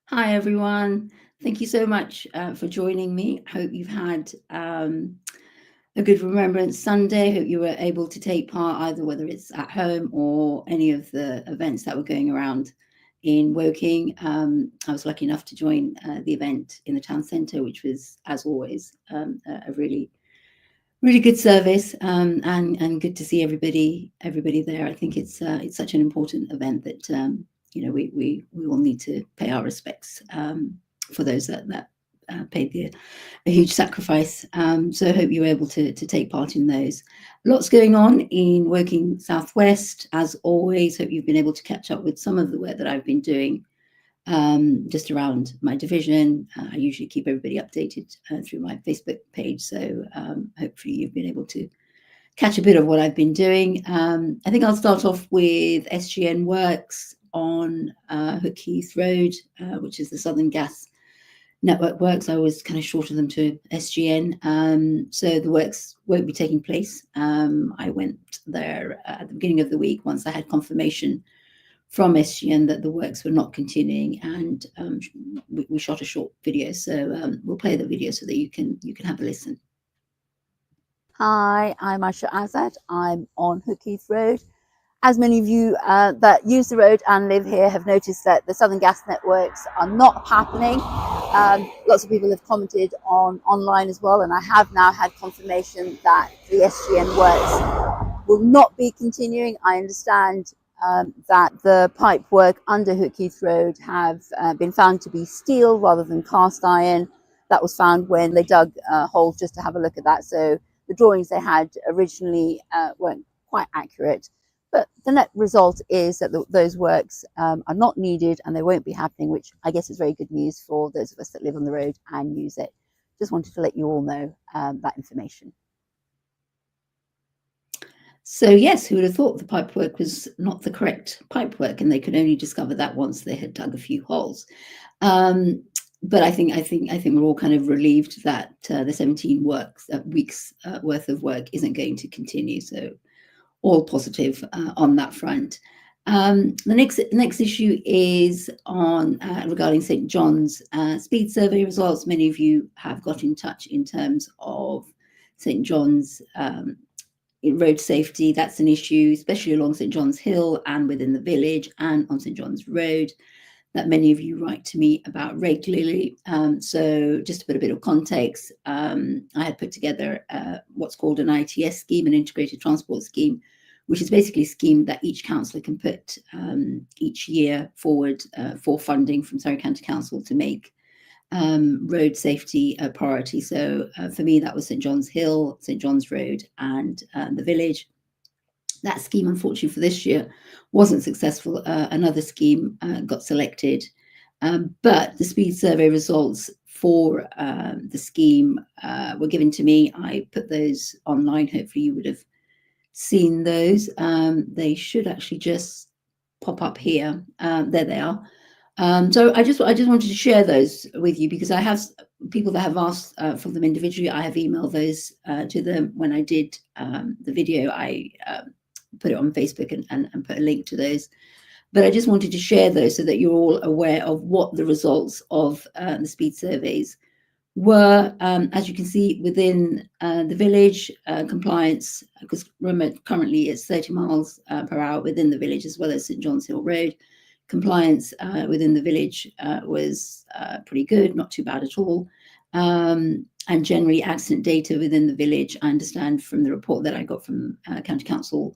Hi, everyone. Thank you so much for joining me. Hope you've had a good Remembrance Sunday. Hope you were able to take part either whether it's at home or any of the events that were going around in Woking. I was lucky enough to join the event in the town centre, which was, as always, a really good service, and good to see everybody there. I think it's such an important event that we all need to pay our respects for those that paid a huge sacrifice. So I hope you were able to take part in those. Lots going on in Woking Southwest, as always. Hope you've been able to catch up with some of the work that I've been doing just around my division. I usually keep everybody updated through my Facebook page, so hopefully you've been able to catch a bit of what I've been doing. I think I'll start off with SGN Works on Hook Heath Road, which is the Southern Gas Network Works. I always kind of shorten them to SGN. So the works won't be taking place. I went there at the beginning of the week once I had confirmation from SGN that the works were not continuing, and we shot a short video. So we'll play the video so that you can have a listen. Hi, I'm Ayesha Azad. I'm on Hook Heath Road. As many of you that use the road and live here have noticed that the Southern Gas networks are not happening. Lots of people have commented online as well, and I have now had confirmation that the SGN works will not be continuing. I understand that the pipe work under Hook Heath Road have been found to be steel rather than cast iron. That was found when they dug holes just to have a look at that. So the drawings they had originally weren't quite accurate. But the net result is that those works are not needed and they won't be happening, which I guess is very good news for those of us that live on the road and use it. Just wanted to let you all know that information. So yes, who would have thought the pipe work was not the correct pipe work, and they could only discover that once they had dug a few holes. But I think we're all kind of relieved that the 17 weeks worth of work isn't going to continue. So all positive on that front. The next issue is on regarding St John's speed survey results. Many of you have got in touch in terms of St John's road safety. That's an issue, especially along St John's Hill and within the village and on St John's Road, that many of you write to me about regularly. So just to put a bit of context, I had put together what's called an ITS scheme, an integrated transport scheme, which is basically a scheme that each councillor can put each year forward for funding from Surrey County Council to make road safety a priority. So for me, that was St John's Hill, St John's Road, and the village. That scheme, unfortunately, for this year wasn't successful. Another scheme got selected, but the speed survey results for the scheme were given to me. I put those online. Hopefully, you would have seen those. They should actually just pop up here. There they are. So I just wanted to share those with you because I have people that have asked for them individually. I have emailed those to them when I did the video. I put it on Facebook and put a link to those. But I just wanted to share those so that you're all aware of what the results of the speed surveys were. As you can see, within the village, compliance, because remember, currently it's 30 miles per hour within the village as well as St John's Hill Road. Compliance within the village was pretty good, not too bad at all. And generally, accident data within the village, I understand from the report that I got from County Council,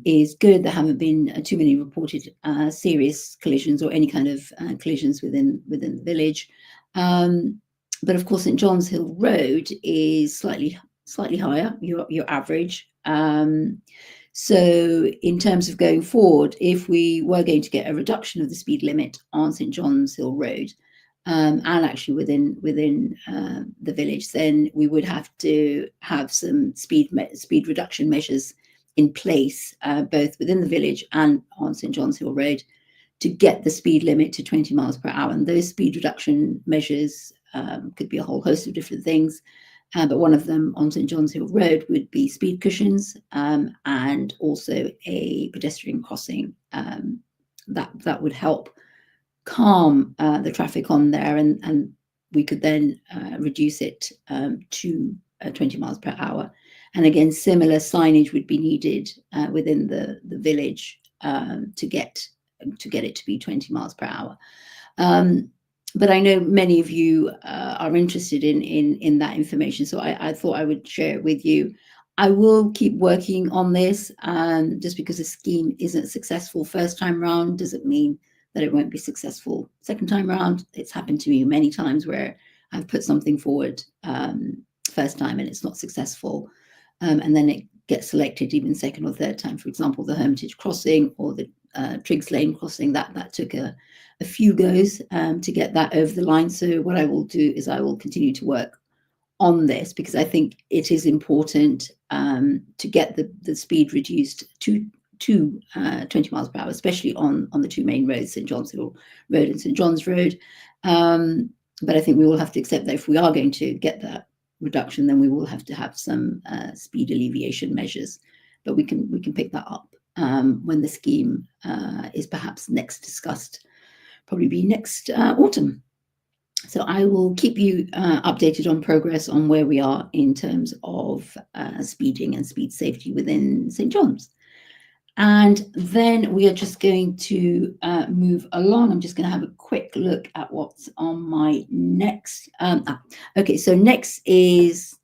is good. There haven't been too many reported serious collisions or any kind of collisions within the village. But of course, St John's Hill Road is slightly higher, your average. So in terms of going forward, if we were going to get a reduction of the speed limit on St John's Hill Road, and actually within the village, then we would have to have some speed reduction measures in place, both within the village and on St John's Hill Road, to get the speed limit to 20 miles per hour. And those speed reduction measures could be a whole host of different things. But one of them on St John's Hill Road would be speed cushions, and also a pedestrian crossing that would help calm the traffic on there, and we could then reduce it to 20 miles per hour. And again, similar signage would be needed within the village to get it to be 20 miles per hour. But I know many of you are interested in that information, so I thought I would share it with you. I will keep working on this. Just because a scheme isn't successful first time round doesn't mean that it won't be successful second time round. It's happened to me many times where I've put something forward first time and it's not successful, and then it gets selected even second or third time. For example, the Hermitage crossing or the Triggs Lane crossing, that took a few goes to get that over the line. So what I will do is I will continue to work on this, because I think it is important to get the speed reduced to 20 miles per hour, especially on the two main roads, St John's Hill Road and St John's Road. But I think we will have to accept that if we are going to get that reduction, then we will have to have some speed alleviation measures. But we can pick that up when the scheme is perhaps next discussed, probably be next autumn. So I will keep you updated on progress on where we are in terms of speeding and speed safety within St John's. And then we are just going to move along. I'm just going to have a quick look at what's on my next. Okay, so next is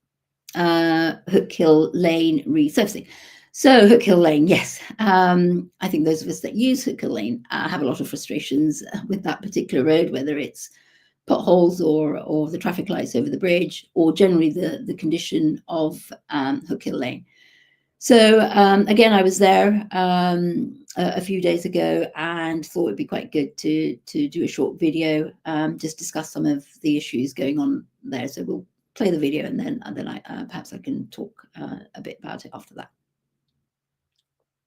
Hook Hill Lane resurfacing. So Hook Hill Lane, yes. I think those of us that use Hook Hill Lane have a lot of frustrations with that particular road, whether it's potholes or the traffic lights over the bridge, or generally the condition of Hook Hill Lane. So again, I was there a few days ago and thought it'd be quite good to do a short video, just discuss some of the issues going on there. So we'll play the video and then I perhaps I can talk a bit about it after that.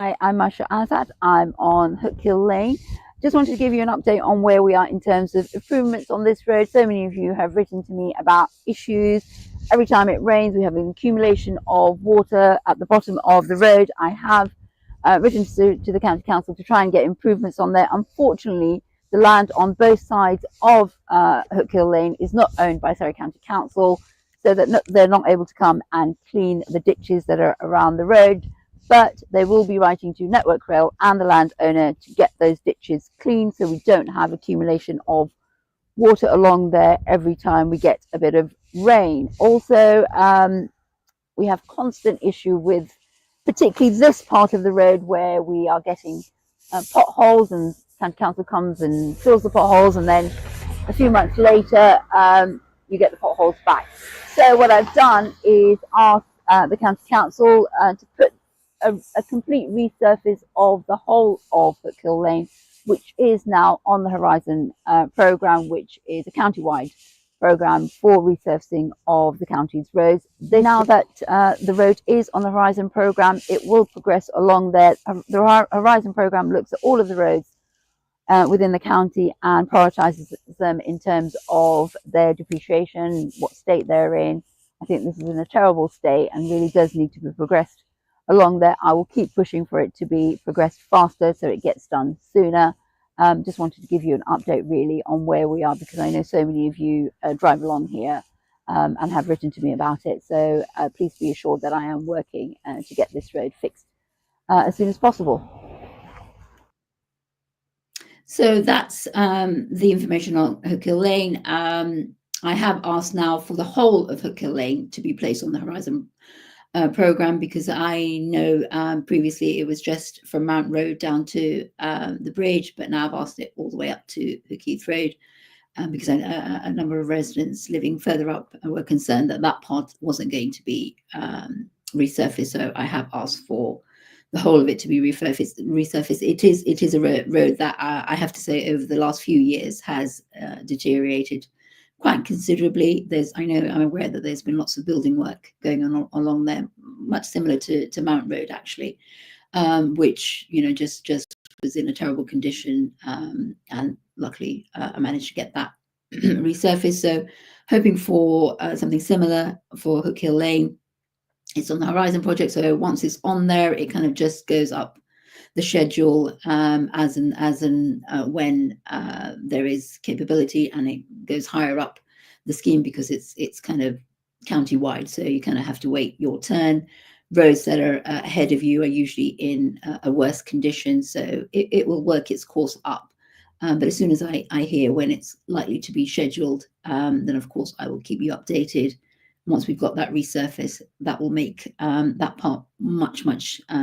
Hi, I'm Ayesha Azad. I'm on Hook Hill Lane. Just wanted to give you an update on where we are in terms of improvements on this road. So many of you have written to me about issues. Every time it rains, we have an accumulation of water at the bottom of the road. I have written to the County Council to try and get improvements on there. Unfortunately, the land on both sides of Hook Hill Lane is not owned by Surrey County Council, so that they're not able to come and clean the ditches that are around the road. But they will be writing to Network Rail and the landowner to get those ditches clean, so we don't have accumulation of water along there every time we get a bit of rain. Also, we have constant issue with particularly this part of the road where we are getting potholes, and County Council comes and fills the potholes, and then a few months later you get the potholes back. So what I've done is ask the County Council to put a complete resurface of the whole of Hook Hill Lane, which is now on the Horizon programme, which is a county-wide programme for resurfacing of the county's roads. Now that the road is on the Horizon programme, it will progress along there. The Horizon programme looks at all of the roads within the county and prioritises them in terms of their depreciation, what state they're in. I think this is in a terrible state and really does need to be progressed along there. I will keep pushing for it to be progressed faster so it gets done sooner. Just wanted to give you an update really on where we are, because I know so many of you drive along here and have written to me about it. So please be assured that I am working to get this road fixed as soon as possible. So that's the information on Hook Hill Lane. I have asked now for the whole of Hook Hill Lane to be placed on the Horizon programme, because I know previously it was just from Mount Road down to the bridge, but now I've asked it all the way up to Heath Road, because a number of residents living further up were concerned that that part wasn't going to be resurfaced. So I have asked for the whole of it to be resurfaced. It is a road that I have to say over the last few years has deteriorated quite considerably. I'm aware that there's been lots of building work going on along there, much similar to Mount Road actually, which just was in a terrible condition, and luckily I managed to get that resurfaced. So hoping for something similar for Hook Hill Lane. It's on the Horizon project, so once it's on there, it kind of just goes up the schedule as and when there is capability, and it goes higher up the scheme because it's kind of county-wide, so you kind of have to wait your turn. Roads that are ahead of you are usually in a worse condition, so it will work its course up. But as soon as I hear when it's likely to be scheduled, then of course I will keep you updated. Once we've got that resurface, that will make that part much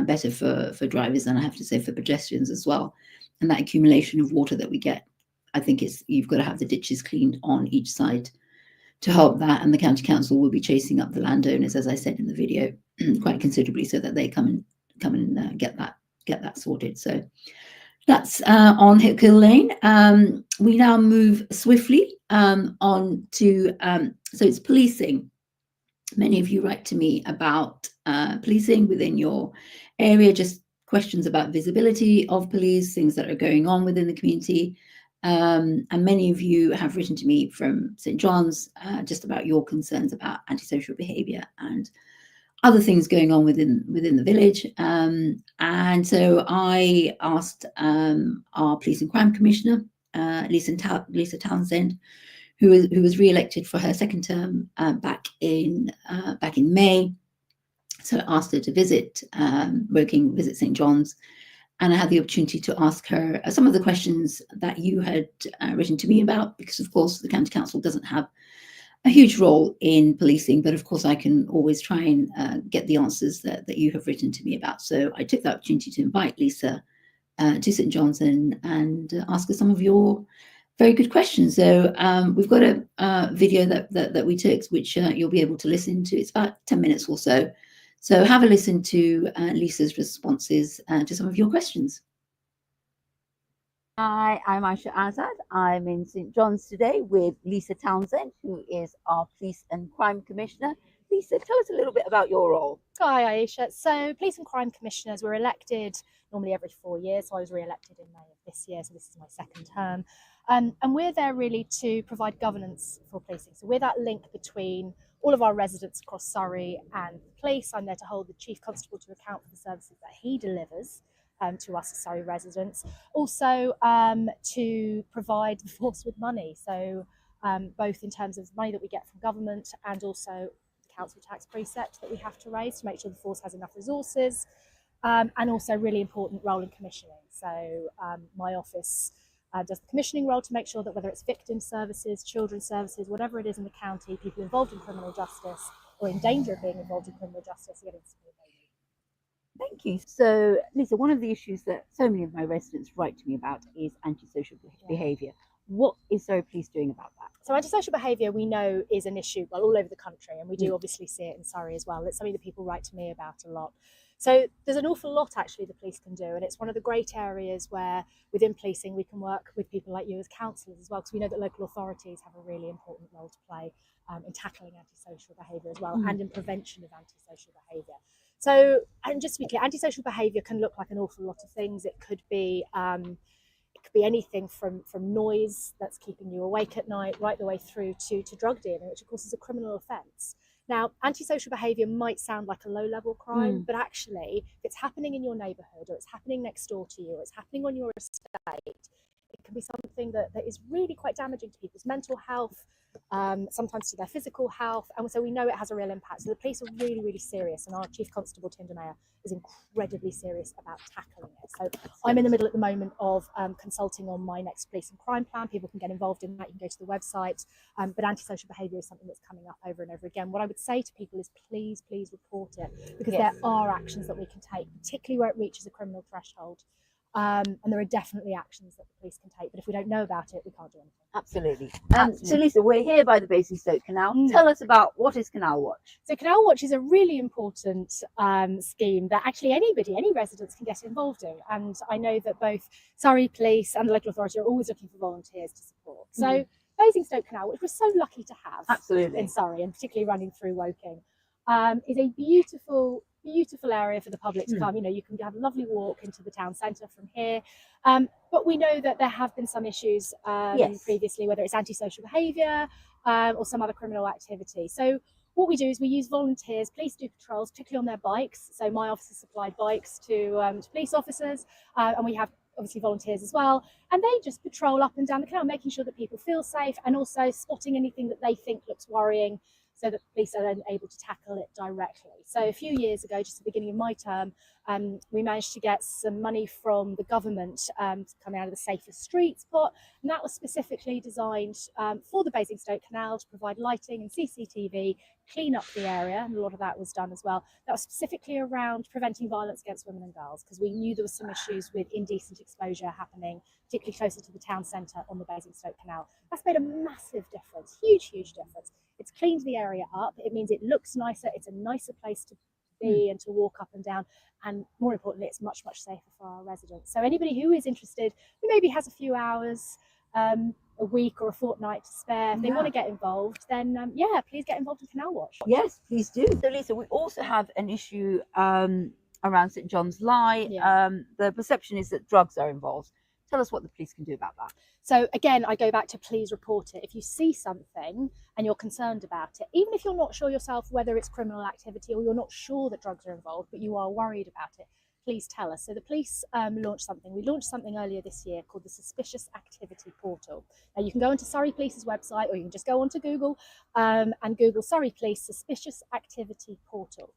better for drivers, and I have to say for pedestrians as well. And that accumulation of water that we get, I think you've got to have the ditches cleaned on each side to help that, and the county council will be chasing up the landowners, as I said in the video, quite considerably, so that they come and get that sorted. So that's on Cllr Lane. We now move swiftly on to so it's policing. Many of you write to me about policing within your area, just questions about visibility of police, things that are going on within the community. And many of you have written to me from St. John's just about your concerns about antisocial behaviour and other things going on within the village. And so I asked our Police and Crime Commissioner, Lisa Townsend, who was re-elected for her second term back in May. So I asked her to visit Woking, visit St. John's, and I had the opportunity to ask her some of the questions that you had written to me about, because of course the County Council doesn't have a huge role in policing, but of course I can always try and get the answers that you have written to me about. So I took the opportunity to invite Lisa to St. John's and ask her some of your very good questions. So we've got a video that we took, which you'll be able to listen to. It's about 10 minutes or so. So have a listen to Lisa's responses to some of your questions. Hi, I'm Ayesha Azad. I'm in St. John's today with Lisa Townsend, who is our Police and Crime Commissioner. Lisa, tell us a little bit about your role. Hi, Ayesha. So Police and Crime Commissioners were elected normally every 4 years. So I was re-elected in May of this year, so this is my second term. And we're there really to provide governance for policing. So we're that link between all of our residents across Surrey and the police. I'm there to hold the Chief Constable to account for the services that he delivers to us as Surrey residents. Also to provide the force with money. So both in terms of money that we get from government and also the council tax precept that we have to raise to make sure the force has enough resources. And also really important role in commissioning. So my office does the commissioning role to make sure that whether it's victim services, children's services, whatever it is in the county, people involved in criminal justice or in danger of being involved in criminal justice are getting support. Thank you. So, Lisa, one of the issues that so many of my residents write to me about is antisocial behaviour. What is Surrey Police doing about that? So antisocial behaviour, we know, is an issue all over the country, and we do obviously see it in Surrey as well. It's something that people write to me about a lot. So there's an awful lot actually the police can do, and it's one of the great areas where within policing we can work with people like you as councillors as well, because we know that local authorities have a really important role to play in tackling antisocial behaviour as well, and in prevention of antisocial behaviour. So, and just to be clear, antisocial behaviour can look like an awful lot of things. It could be anything from noise that's keeping you awake at night, right the way through to drug dealing, which of course is a criminal offence. Now, antisocial behaviour might sound like a low-level crime, but actually, if it's happening in your neighbourhood, or it's happening next door to you, or it's happening on your estate, it can be something that is really quite damaging to people's mental health, sometimes to their physical health, and so we know it has a real impact. So the police are really, really serious, and our Chief Constable, Tim Mayer, is incredibly serious about tackling it. So I'm in the middle at the moment of consulting on my next police and crime plan. People can get involved in that. You can go to the website, but antisocial behaviour is something that's coming up over and over again. What I would say to people is please report it, because there are actions that we can take, particularly where it reaches a criminal threshold. And there are definitely actions that the police can take, but if we don't know about it, we can't do anything. Absolutely. So Lisa, we're here by the Basingstoke Canal. Tell us about what is Canal Watch. So Canal Watch is a really important scheme that actually any residents can get involved in. And I know that both Surrey Police and the local authority are always looking for volunteers to support. So Basingstoke Canal, which we're so lucky to have in Surrey, and particularly running through Woking, is a beautiful area for the public to come. You know, you can have a lovely walk into the town centre from here. But we know that there have been some issues previously, whether it's antisocial behaviour or some other criminal activity. So what we do is we use volunteers. Police do patrols, particularly on their bikes. So my office has supplied bikes to police officers, and we have obviously volunteers as well. And they just patrol up and down the canal, making sure that people feel safe and also spotting anything that they think looks worrying, so that police are then able to tackle it directly. So a few years ago, just at the beginning of my term, we managed to get some money from the government coming out of the Safer Streets pot, and that was specifically designed for the Basingstoke Canal to provide lighting and CCTV, clean up the area, and a lot of that was done as well. That was specifically around preventing violence against women and girls, because we knew there was some issues with indecent exposure happening, particularly closer to the town centre on the Basingstoke Canal. That's made a massive difference, huge difference. It's cleaned the area up. It means it looks nicer. It's a nicer place to be and to walk up and down. And more importantly, it's much safer for our residents. So anybody who is interested, who maybe has a few hours, a week or a fortnight to spare, if they want to get involved, then please get involved in Canal Watch. Yes, please do. So Lisa, we also have an issue around St John's Lie. The perception is that drugs are involved. Tell us what the police can do about that. So again, I go back to please report it. If you see something and you're concerned about it, even if you're not sure yourself whether it's criminal activity or you're not sure that drugs are involved, but you are worried about it, please tell us. So the police launched something. We launched something earlier this year called the Suspicious Activity Portal. Now you can go onto Surrey Police's website, or you can just go onto Google and Google Surrey Police Suspicious Activity Portal.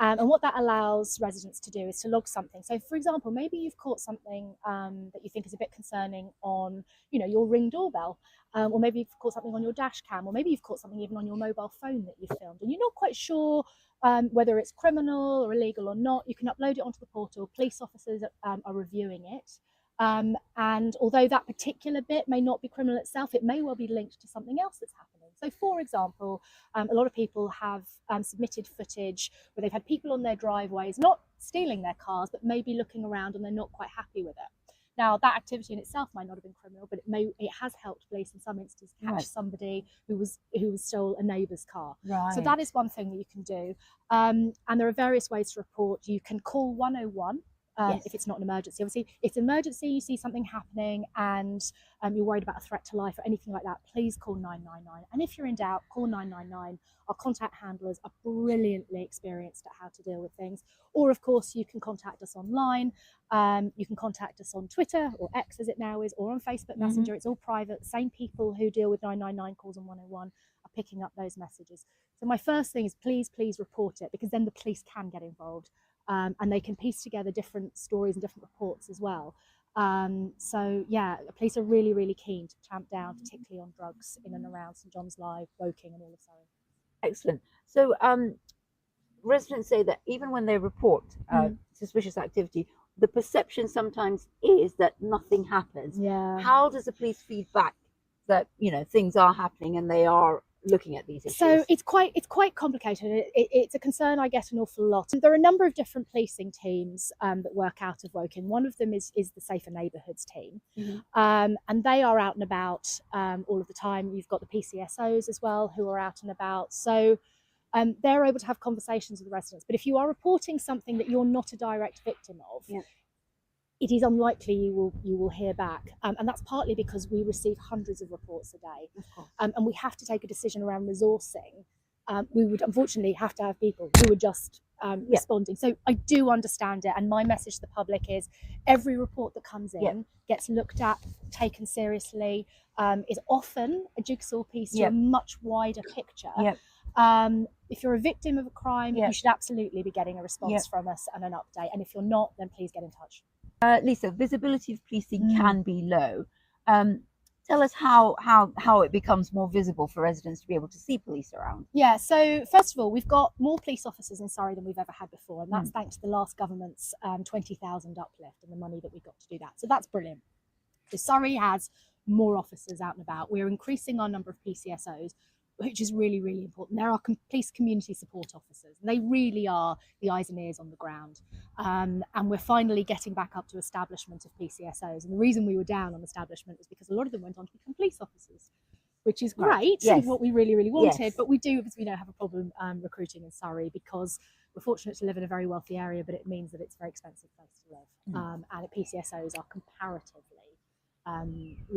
And what that allows residents to do is to log something. So, for example, maybe you've caught something that you think is a bit concerning on, your Ring doorbell, or maybe you've caught something on your dash cam, or maybe you've caught something even on your mobile phone that you filmed, and you're not quite sure whether it's criminal or illegal or not. You can upload it onto the portal. Police officers are reviewing it. And although that particular bit may not be criminal itself, it may well be linked to something else that's happening. So, for example, a lot of people have submitted footage where they've had people on their driveways, not stealing their cars, but maybe looking around and they're not quite happy with it. Now, that activity in itself might not have been criminal, but it has helped police in some instances catch somebody who stole a neighbour's car. Right. So that is one thing that you can do. And there are various ways to report. You can call 101. If it's not an emergency. Obviously, if it's an emergency, you see something happening and you're worried about a threat to life or anything like that, please call 999. And if you're in doubt, call 999. Our contact handlers are brilliantly experienced at how to deal with things. Or, of course, you can contact us online. You can contact us on Twitter, or X as it now is, or on Facebook Messenger. It's all private. The same people who deal with 999 calls on 101 are picking up those messages. So my first thing is please report it, because then the police can get involved. And they can piece together different stories and different reports as well. So yeah, the police are really keen to clamp down, particularly on drugs in and around St John's Lie, Woking and all of Surrey. Excellent. So residents say that even when they report suspicious activity, the perception sometimes is that nothing happens. Yeah. How does the police feed back that things are happening and they are looking at these issues? So it's quite complicated. It's a concern I get an awful lot. There are a number of different policing teams that work out of Woking. One of them is the Safer Neighbourhoods team, and they are out and about all of the time. You've got the PCSOs as well who are out and about. So they're able to have conversations with the residents. But if you are reporting something that you're not a direct victim of, it is unlikely you will hear back, and that's partly because we receive hundreds of reports a day, and we have to take a decision around resourcing. We would unfortunately have to have people who are just responding. So I do understand it, and my message to the public is every report that comes in gets looked at, taken seriously, is often a jigsaw piece to a much wider picture. If you're a victim of a crime, you should absolutely be getting a response from us and an update, and if you're not, then please get in touch. Lisa, visibility of policing can be low. Tell us how it becomes more visible for residents to be able to see police around. Yeah, so first of all, we've got more police officers in Surrey than we've ever had before, and that's thanks to the last government's 20,000 uplift and the money that we got to do that. So that's brilliant. So Surrey has more officers out and about. We're increasing our number of PCSOs, which is really important. There are police community support officers. They really are the eyes and ears on the ground. And we're finally getting back up to establishment of PCSOs. And the reason we were down on establishment was because a lot of them went on to become police officers, which is great, what we really wanted. But we do, as we know, have a problem recruiting in Surrey, because we're fortunate to live in a very wealthy area, but it means that it's a very expensive place to live. And PCSOs are comparatively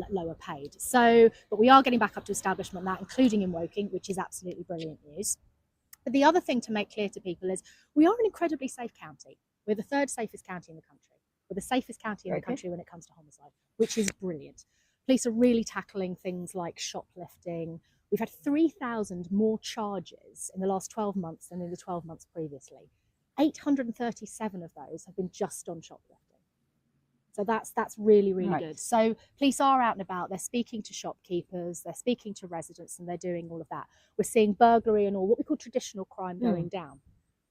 lower paid. So, but we are getting back up to establishment now, including in Woking, which is absolutely brilliant news. But the other thing to make clear to people is we are an incredibly safe county. We're the third safest county in the country. We're the safest county in the country when it comes to homicide, which is brilliant. Police are really tackling things like shoplifting. We've had 3,000 more charges in the last 12 months than in the 12 months previously. 837 of those have been just on shoplifting. So that's really, really good. So police are out and about. They're speaking to shopkeepers, they're speaking to residents, and they're doing all of that. We're seeing burglary and all what we call traditional crime going down.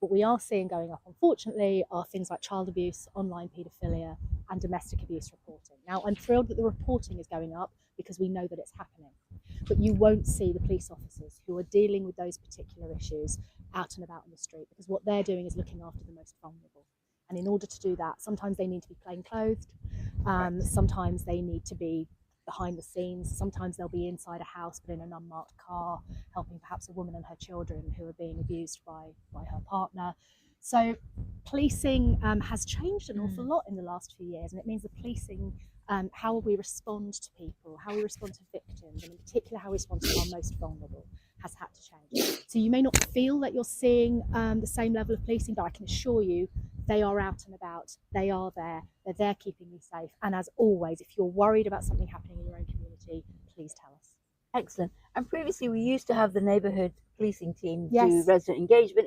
What we are seeing going up, unfortunately, are things like child abuse, online paedophilia, and domestic abuse reporting. Now, I'm thrilled that the reporting is going up because we know that it's happening. But you won't see the police officers who are dealing with those particular issues out and about on the street, because what they're doing is looking after the most vulnerable. And in order to do that, sometimes they need to be plain clothed, sometimes they need to be behind the scenes, sometimes they'll be inside a house but in an unmarked car, helping perhaps a woman and her children who are being abused by her partner. So policing has changed an awful lot in the last few years, and it means the policing, how we respond to people, how we respond to victims, and in particular how we respond to our most vulnerable, has had to change. So you may not feel that you're seeing the same level of policing, but I can assure you they are out and about, they are there, they're there keeping you safe. And as always, if you're worried about something happening in your own community, please tell us. Excellent. And previously we used to have the neighbourhood policing team do Yes. resident engagement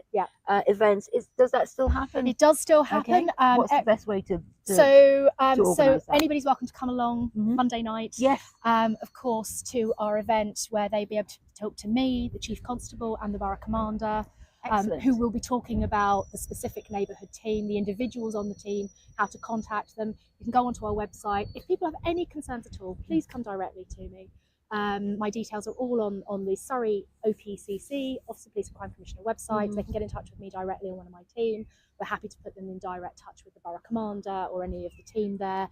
events. Does that still happen? It does still happen. Okay. What's the best way to so organise that? Anybody's welcome to come along Monday night. Yes. Of course, to our event where they'll be able to talk to me, the Chief Constable, and the Borough Commander. Who will be talking about the specific neighbourhood team, the individuals on the team, how to contact them. You can go onto our website. If people have any concerns at all, please come directly to me. My details are all on the Surrey OPCC, Office of Police and Crime Commissioner website. They can get in touch with me directly or one of my team. We're happy to put them in direct touch with the Borough Commander or any of the team there.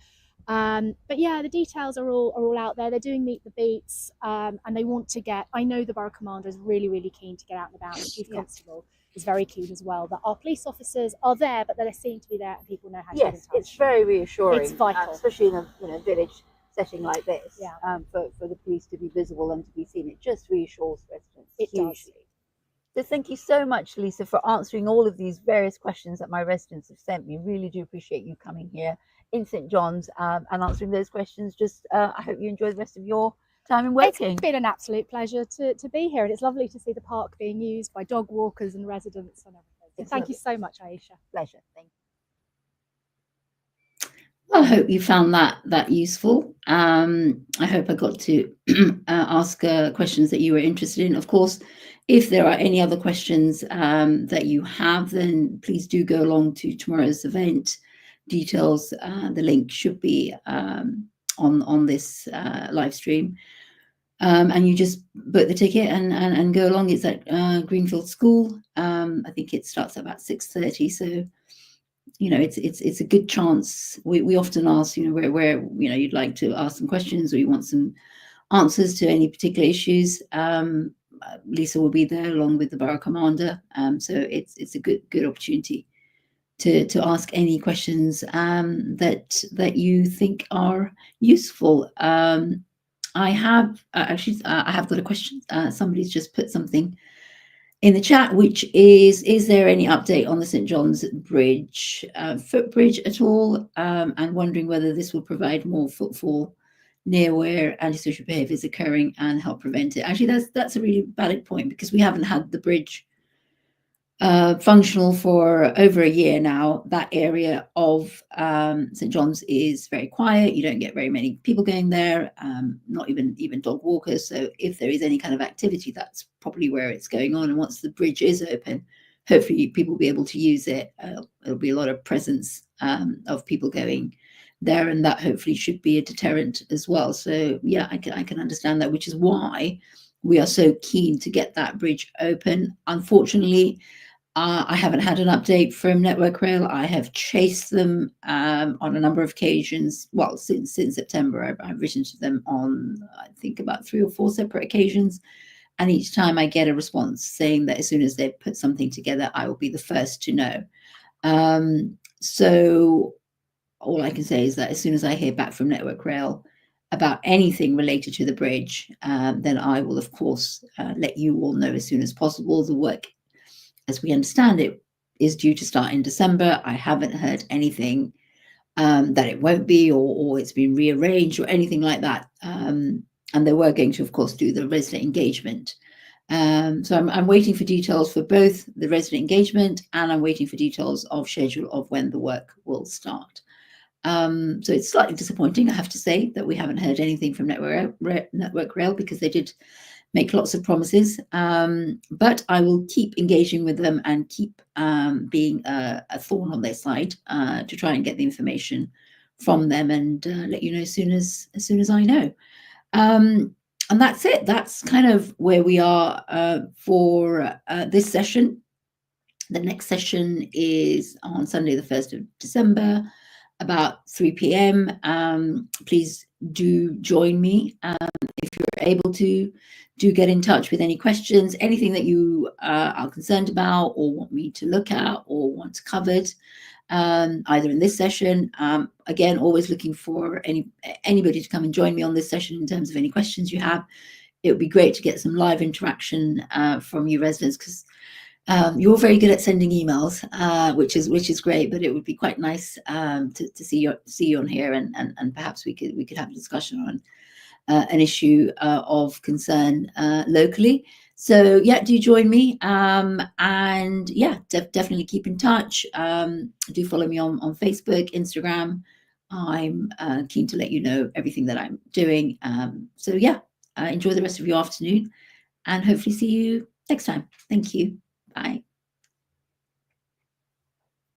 But yeah, the details are all out there. They're doing Meet the Beats, and they want to get, I know the Borough Commander is really, really keen to get out and about. The Chief Constable is very keen as well, that our police officers are there, but they're seen to be there and people know how to get in touch. It's very reassuring. It's vital. Especially in a village setting like this, for the police to be visible and to be seen. It just reassures residents. It hugely. So thank you so much, Lisa, for answering all of these various questions that my residents have sent me. Really do appreciate you coming here in St John's and answering those questions. I hope you enjoy the rest of your time in working. It's been an absolute pleasure to be here, and it's lovely to see the park being used by dog walkers and residents and everything. So thank you so much, Ayesha. Pleasure. Thank you. Well, I hope you found that useful. I hope I got to ask questions that you were interested in. Of course, if there are any other questions that you have, then please do go along to tomorrow's event. Details, the link should be on this live stream. And you just book the ticket and go along. It's at Greenfield School. I think it starts at about 6:30. So, it's a good chance. We often ask, where you'd like to ask some questions or you want some answers to any particular issues. Lisa will be there along with the Borough Commander. So it's a good opportunity to ask any questions that you think are useful. I have got a question. Somebody's just put something in the chat, which is there any update on the St John's Bridge footbridge at all? And wondering whether this will provide more footfall near where antisocial behaviour is occurring and help prevent it. Actually, that's a really valid point, because we haven't had the bridge functional for over a year now. That area of St John's is very quiet. You don't get very many people going there, not even dog walkers. So if there is any kind of activity, that's probably where it's going on. And once the bridge is open, hopefully people will be able to use it. There'll be a lot of presence of people going there, and that hopefully should be a deterrent as well. So yeah, I can understand that, which is why we are so keen to get that bridge open. Unfortunately, I haven't had an update from Network Rail. I have chased them on a number of occasions. Well, since September, I've written to them on, I think, about 3 or 4 separate occasions. And each time I get a response saying that as soon as they've put something together, I will be the first to know. So all I can say is that as soon as I hear back from Network Rail about anything related to the bridge, then I will, of course, let you all know as soon as possible. The work as we understand it, is due to start in December. I haven't heard anything that it won't be, or it's been rearranged or anything like that. And they were going to, of course, do the resident engagement. So I'm waiting for details for both the resident engagement, and I'm waiting for details of schedule of when the work will start. So it's slightly disappointing, I have to say, that we haven't heard anything from Network Rail, because they did make lots of promises. But I will keep engaging with them and keep being a thorn on their side to try and get the information from them, and let you know as soon as I know. And that's it. That's kind of where we are for this session. The next session is on Sunday, the 1st of December, about 3 p.m. Please do join me if you're able to. Do get in touch with any questions, anything that you are concerned about or want me to look at or want covered, either in this session. Again, always looking for anybody to come and join me on this session in terms of any questions you have. It would be great to get some live interaction from you residents, because you're very good at sending emails, which is great. But it would be quite nice to see you on here, and perhaps we could have a discussion on an issue of concern locally. So yeah, do join me, and yeah, definitely keep in touch. Do follow me on Facebook, Instagram. I'm keen to let you know everything that I'm doing. So yeah, enjoy the rest of your afternoon, and hopefully see you next time. Thank you. Bye.